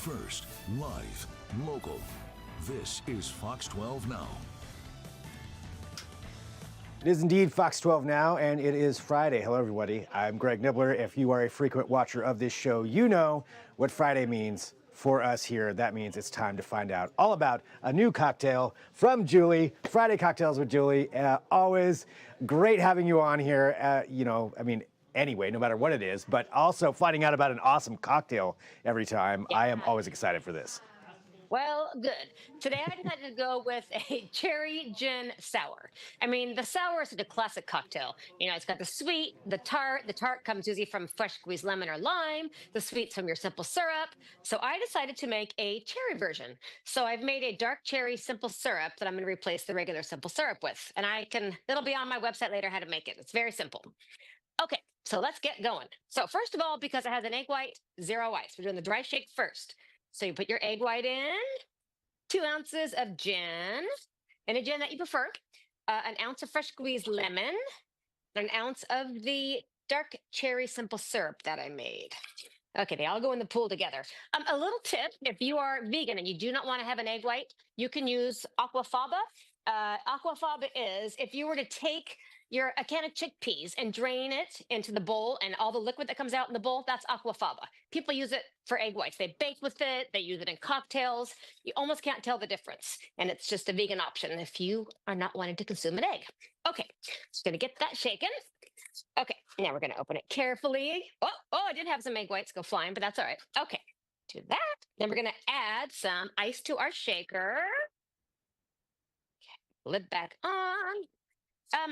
first, live, local. This is Fox 12 Now. It is indeed Fox 12 Now, and it is Friday. Hello, everybody. I'm Greg Nibbler. If you are a frequent watcher of this show, you know what Friday means for us here. That means it's time to find out all about a new cocktail from Julie. Friday Cocktails with Julie. Always great having you on here. Anyway, no matter what it is, but also finding out about an awesome cocktail every time. Yeah. I am always excited for this. Well, good. Today I decided to go with a cherry gin sour. I mean, the sour is a classic cocktail. You know, it's got the sweet, the tart. The tart comes usually from fresh squeezed lemon or lime. The sweet's from your simple syrup. So I decided to make a cherry version. So I've made a dark cherry simple syrup that I'm going to replace the regular simple syrup with. And it'll be on my website later how to make it. It's very simple. Okay, so let's get going. So first of all, because it has an egg white, 0 ice, we're doing the dry shake first. So you put your egg white in, 2 ounces of gin, any gin that you prefer, an ounce of fresh squeezed lemon, an ounce of the dark cherry simple syrup that I made. Okay, they all go in the pool together. A little tip, if you are vegan and you do not want to have an egg white, you can use aquafaba. Aquafaba is if you were to take a can of chickpeas and drain it into the bowl and all the liquid that comes out in the bowl, that's aquafaba. People use it for egg whites. They bake with it. They use it in cocktails. You almost can't tell the difference. And it's just a vegan option if you are not wanting to consume an egg. Okay, just gonna get that shaken. Okay, now we're gonna open it carefully. Oh, I did have some egg whites go flying, but that's all right. Okay, do that. Then we're gonna add some ice to our shaker. Okay, lid back on.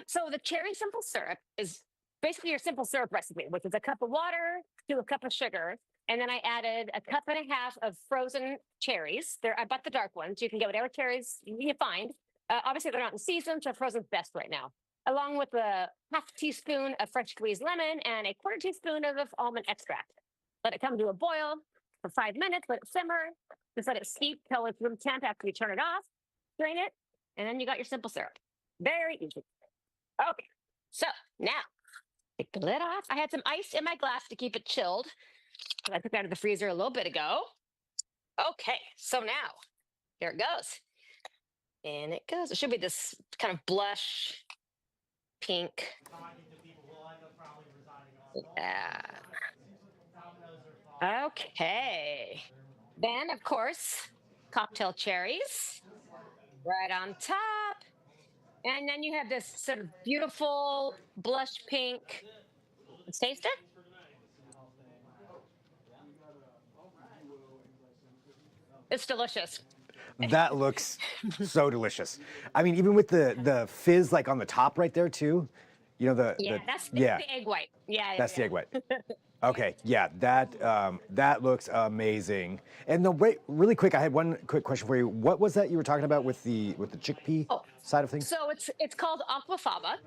So the cherry simple syrup is basically your simple syrup recipe, which is a cup of water to a cup of sugar. And then I added a cup and a half of frozen cherries. I bought the dark ones. You can get whatever cherries you find. Obviously, they're not in season, so frozen's best right now. Along with a half teaspoon of fresh squeezed lemon and a quarter teaspoon of almond extract. Let it come to a boil for 5 minutes. Let it simmer. Just let it steep till it's room temp after you turn it off. Drain it, and then you got your simple syrup. Very easy. Okay, so now take the lid off. I had some ice in my glass to keep it chilled. I took it out of the freezer a little bit ago. Okay, so now here it goes. And it goes. It should be this kind of blush pink. Yeah. Okay. Then, of course, cocktail cherries right on top. And then you have this sort of beautiful blush pink. Let's taste it. It's delicious. That looks so delicious. I mean, even with the fizz like on the top right there too. You know That's the egg white. Yeah, that's the egg white. Okay, yeah, that looks amazing. And really quick, I had one quick question for you. What was that you were talking about with the chickpea side of things? So it's called aquafaba.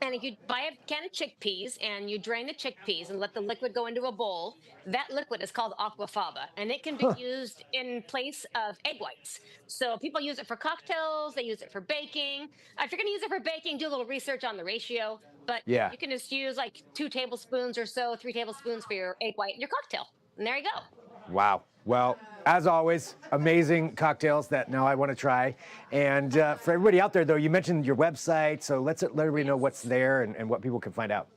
And if you buy a can of chickpeas and you drain the chickpeas and let the liquid go into a bowl, that liquid is called aquafaba, and it can be used in place of egg whites. So people use it for cocktails, they use it for baking. If you're going to use it for baking, do a little research on the ratio, but Yeah. you can just use like 2 tablespoons or so, 3 tablespoons for your egg white in your cocktail. And there you go. Wow. Well, as always, amazing cocktails that now I want to try. And for everybody out there, though, you mentioned your website, so let everybody know what's there and what people can find out.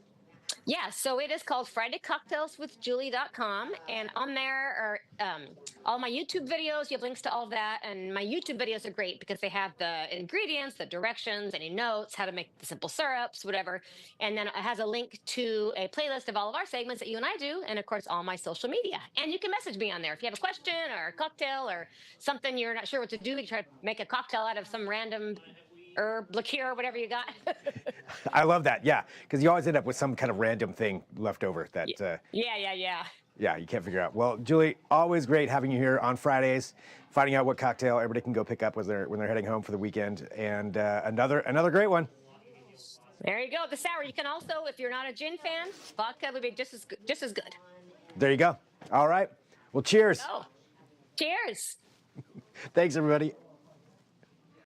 Yeah, so it is called FridayCocktailsWithJulie.com, and on there are all my YouTube videos. You have links to all of that, and my YouTube videos are great because they have the ingredients, the directions, any notes, how to make the simple syrups, whatever. And then it has a link to a playlist of all of our segments that you and I do, and of course, all my social media. And you can message me on there if you have a question or a cocktail or something you're not sure what to do. You try to make a cocktail out of some random herb, liqueur, whatever you got. I love that, yeah, because you always end up with some kind of random thing left over that. Yeah, you can't figure out. Well, Julie, always great having you here on Fridays, finding out what cocktail everybody can go pick up when they're heading home for the weekend, and another great one. There you go. The sour. You can also, if you're not a gin fan, vodka would be just as good. There you go. All right. Well, cheers. Oh, cheers. Thanks, everybody.